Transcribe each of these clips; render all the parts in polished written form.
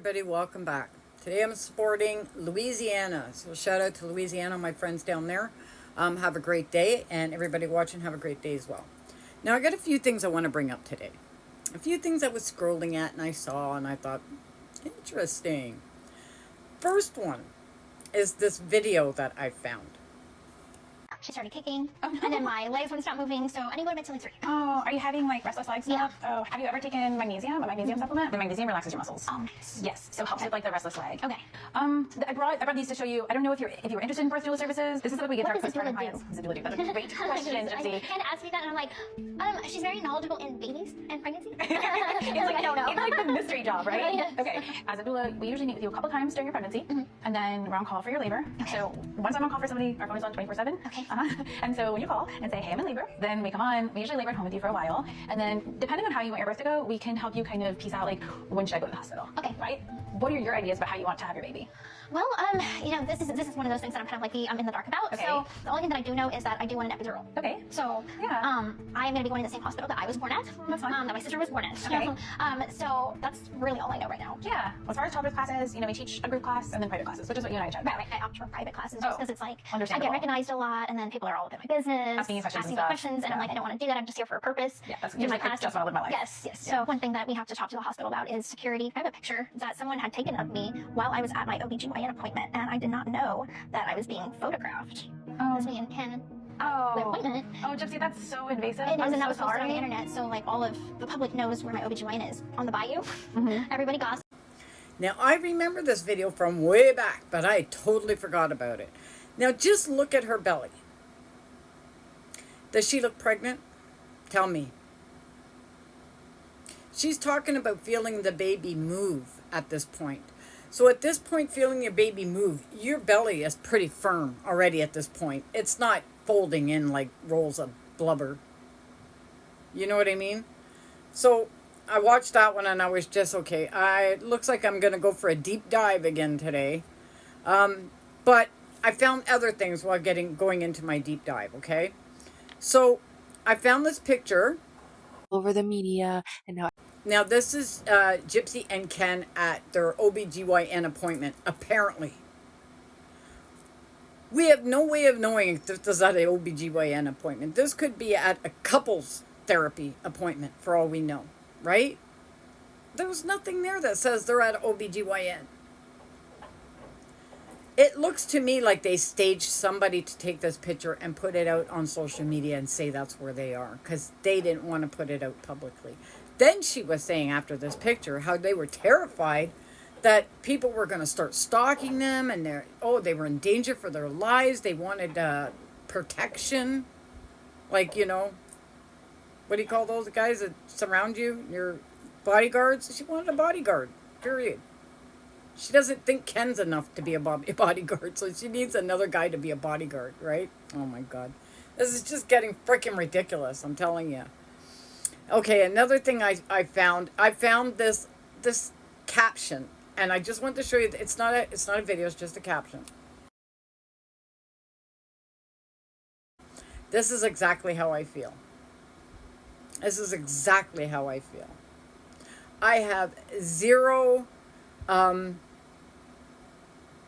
everybody, welcome back. Today I'm supporting Louisiana, so shout out to Louisiana, my friends down there. Have a great day, and everybody watching, have a great day as well. Now I got a few things I want to bring up today. A few things I was scrolling at and I saw and I thought, interesting. First one is this video that I found. She started kicking, and then my legs wouldn't stop moving, so I didn't go to bed till like 3. Oh, are you having like restless legs? Yeah. Oh, have you ever taken magnesium, a magnesium supplement? The magnesium relaxes your muscles. Oh, nice. Yes, so it helps with like the restless leg. Okay. I brought these to show you. I don't know if you're interested in birth doula services. This is what we get What our does a doula clients. do? What does a doula do? That's a great question, Gypsy. Ken asked me that, and I'm like, she's very knowledgeable in babies and pregnancy. It's like, I don't know. It's like the mystery job, right? Yes. Okay. As a doula, we usually meet with you a couple times during your pregnancy, and then we're on call for your labor. Okay. So once I'm on call for somebody, our phone is on 24/7. Okay. And so when you call and say, hey, I'm in labor, then we come on. We usually labor at home with you for a while, and then depending on how you want your birth to go, we can help you kind of piece out like when should I go to the hospital? Okay. Right? What are your ideas about how you want to have your baby? Well, this is one of those things that I'm kind of like I'm in the dark about. Okay. So the only thing that I do know is that I do want an epidural. Okay. So Yeah. I'm going to be going to the same hospital that I was born at. That's fine. That my sister was born at. Okay. So that's really all I know right now. Yeah. As far as childbirth classes, we teach a group class and then private classes, which is what you and I tried. Right. I opt for private classes just because it's like I Understandable. get recognized a lot, and then people are all up in my business, Asking you questions and me stuff. questions, and I'm Yeah. like, I don't want to do that. I'm just here for a purpose. Yeah, that's do my just classes. what I live my life. Yes, yes. Yeah. So one thing that we have to talk to the hospital about is security. I have a picture that someone had taken of me while I was at my OBGYN appointment, and I did not know that I was being photographed. As me and Ken. The Oh. appointment. Oh, Gypsy, that's so invasive. It is, I'm and that so was posted on the sorry. internet, so like all of the public knows where my OBGYN is on the bayou. Everybody gossips. Now I remember this video from way back, but I totally forgot about it. Now just look at her belly. Does she look pregnant? Tell me. She's talking about feeling the baby move at this point. So at this point, feeling your baby move, your belly is pretty firm already at this point. It's not folding in like rolls of blubber. You know what I mean? So I watched that one and I was just, okay, it looks like I'm going to go for a deep dive again today. But I found other things while going into my deep dive, okay? So I found this picture. Over the media and how Now, this is Gypsy and Ken at their OBGYN appointment, apparently. We have no way of knowing if this is at an OBGYN appointment. This could be at a couples therapy appointment, for all we know, right? There's nothing there that says they're at OBGYN. It looks to me like they staged somebody to take this picture and put it out on social media and say that's where they are, because they didn't want to put it out publicly. Then she was saying after this picture how they were terrified that people were going to start stalking them and they were in danger for their lives. They wanted protection. Like, what do you call those guys that surround you? Your bodyguards? She wanted a bodyguard, period. She doesn't think Ken's enough to be a bodyguard, so she needs another guy to be a bodyguard, right? Oh my God. This is just getting freaking ridiculous, I'm telling you. Okay, another thing I found this caption, and I just want to show you. It's not a video. It's just a caption. This is exactly how I feel. This is exactly how I feel. I have zero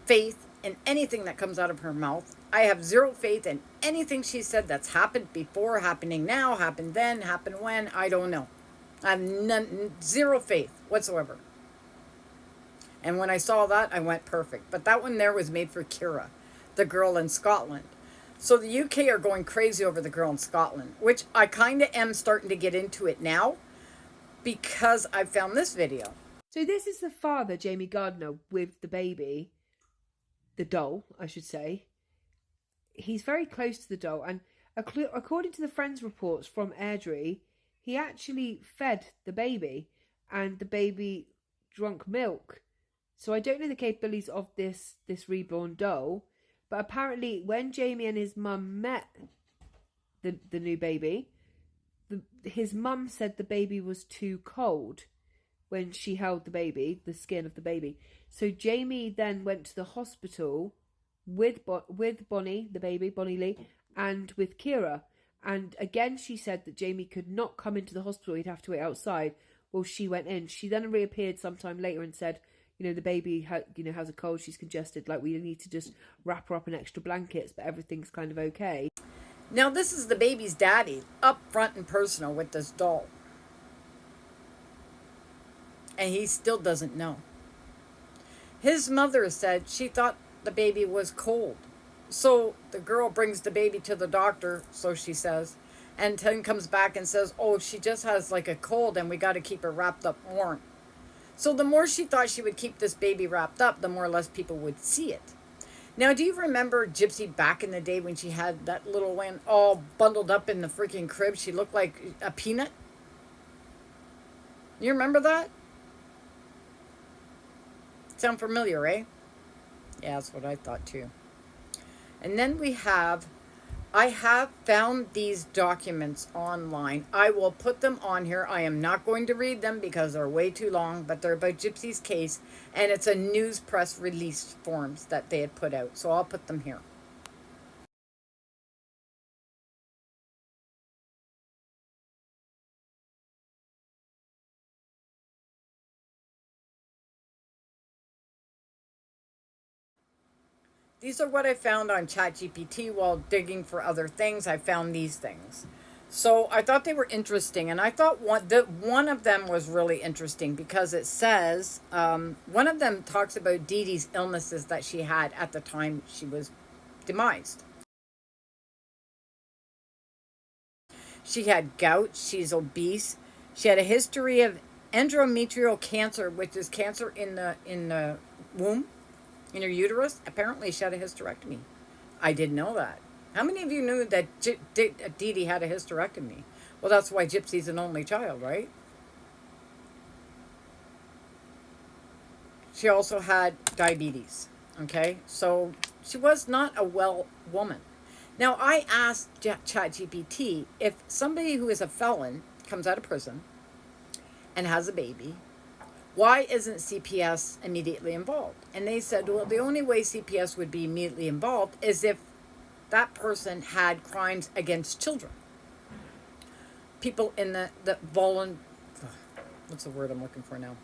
faith in anything that comes out of her mouth. I have zero faith in anything she said that's happened before, happening now, happened then, happened when, I don't know. I have zero faith whatsoever. And when I saw that, I went perfect. But that one there was made for Kira, the girl in Scotland. So the UK are going crazy over the girl in Scotland, which I kind of am starting to get into it now because I found this video. So this is the father, Jamie Gardner, with the baby, the doll, I should say. He's very close to the doll, and according to the Friends reports from Airdrie, he actually fed the baby, and the baby drank milk. So I don't know the capabilities of this reborn doll, but apparently when Jamie and his mum met the new baby, his mum said the baby was too cold when she held the baby, the skin of the baby. So Jamie then went to the hospital with Bonnie, the baby, Bonnie Lee, and with Kira. And again, she said that Jamie could not come into the hospital. He'd have to wait outside. Well, she went in. She then reappeared sometime later and said, the baby has a cold, she's congested, like we need to just wrap her up in extra blankets, but everything's kind of okay. Now this is the baby's daddy, up front and personal with this doll. And he still doesn't know. His mother said she thought the baby was cold. So the girl brings the baby to the doctor, so she says, and then comes back and says, oh, she just has like a cold and we got to keep her wrapped up warm. So the more she thought she would keep this baby wrapped up, the more or less people would see it. Now, do you remember Gypsy back in the day when she had that little one all bundled up in the freaking crib? She looked like a peanut. You remember that? Sound familiar, eh? Yeah, that's what I thought too. And then I have found these documents online. I will put them on here. I am not going to read them because they're way too long, but they're about Gypsy's case, and it's a news press release forms that they had put out. So I'll put them here. These are what I found on ChatGPT while digging for other things. I found these things. So I thought they were interesting. And I thought one of them was really interesting because it says, one of them talks about Dee Dee's illnesses that she had at the time she was demised. She had gout. She's obese. She had a history of endometrial cancer, which is cancer in the womb. In her uterus. Apparently she had a hysterectomy. I didn't know that. How many of you knew that Dee Dee had a hysterectomy? Well, that's why Gypsy's an only child, right? She also had diabetes. Okay, so she was not a well woman. Now, I asked ChatGPT if somebody who is a felon comes out of prison and has a baby, why isn't CPS immediately involved? And they said, well, the only way CPS would be immediately involved is if that person had crimes against children. People in the what's the word I'm looking for now?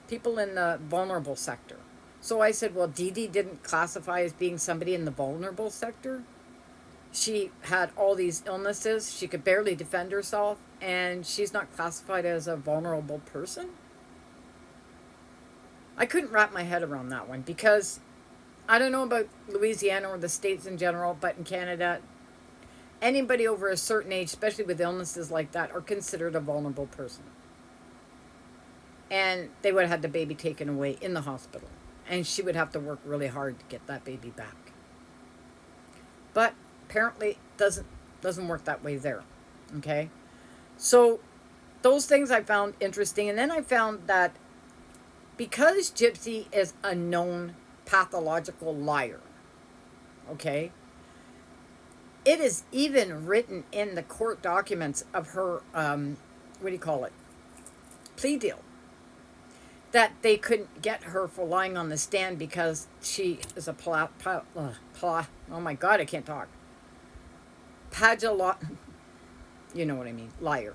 People in the vulnerable sector. So I said, well, Dee Dee didn't classify as being somebody in the vulnerable sector. She had all these illnesses. She could barely defend herself. And she's not classified as a vulnerable person? I couldn't wrap my head around that one because I don't know about Louisiana or the states in general, but in Canada, anybody over a certain age, especially with illnesses like that, are considered a vulnerable person. And they would have had the baby taken away in the hospital. And she would have to work really hard to get that baby back. But apparently it doesn't work that way there. Okay? So those things I found interesting. And then I found that because Gypsy is a known pathological liar, okay, it is even written in the court documents of her, plea deal, that they couldn't get her for lying on the stand because she is a oh my God, I can't talk. You know what I mean. Liar.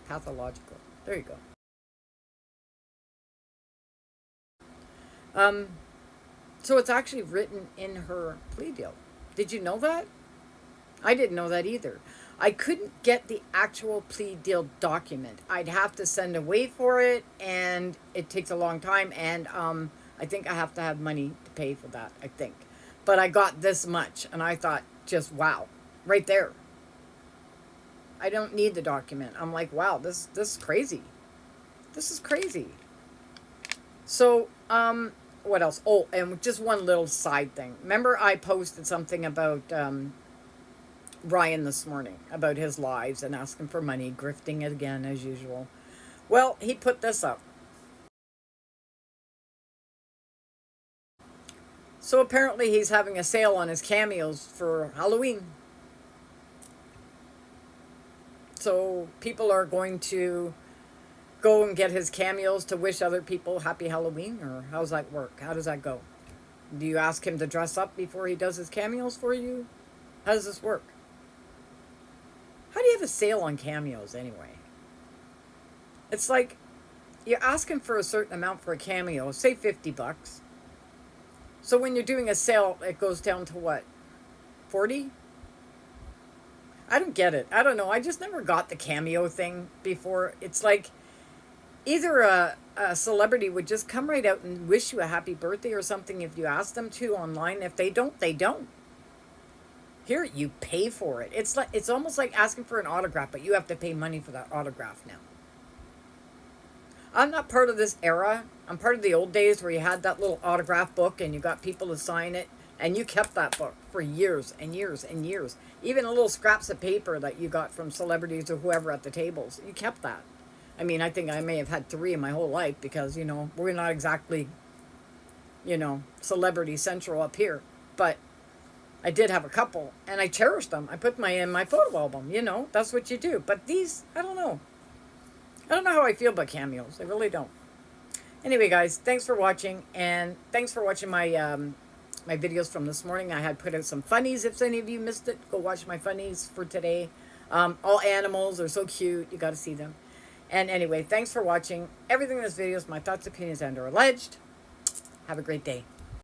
Pathological. There you go. So it's actually written in her plea deal. Did you know that? I didn't know that either. I couldn't get the actual plea deal document. I'd have to send away for it, and it takes a long time, and I think I have to have money to pay for that, I think. But I got this much, and I thought, just wow, right there. I don't need the document. I'm like, wow, this is crazy. This is crazy. So, what else? Oh, and just one little side thing. Remember I posted something about Ryan this morning, about his lives and asking for money, grifting again as usual. Well, he put this up. So apparently he's having a sale on his cameos for Halloween. So people are going to go and get his cameos to wish other people happy Halloween, or how does that work? How does that go? Do you ask him to dress up before he does his cameos for you? How does this work? How do you have a sale on cameos anyway? It's like, you're asking for a certain amount for a cameo, say $50. So when you're doing a sale, it goes down to what? 40? I don't get it. I don't know. I just never got the cameo thing before. It's like either a celebrity would just come right out and wish you a happy birthday or something if you ask them to online. If they don't, they don't. Here, you pay for it. It's almost like asking for an autograph, but you have to pay money for that autograph now. I'm not part of this era. I'm part of the old days where you had that little autograph book and you got people to sign it, and you kept that book for years and years and years. Even a little scraps of paper that you got from celebrities or whoever at the tables, you kept that. I mean, I think I may have had 3 in my whole life because, we're not exactly, celebrity central up here. But I did have a couple, and I cherished them. I put in my photo album, that's what you do. But these, I don't know. I don't know how I feel about cameos. I really don't. Anyway, guys, thanks for watching, and thanks for watching my my videos from this morning. I had put out some funnies. If any of you missed it, go watch my funnies for today. All animals are so cute. You got to see them. And anyway, thanks for watching. Everything in this video is my thoughts, opinions, and or alleged. Have a great day.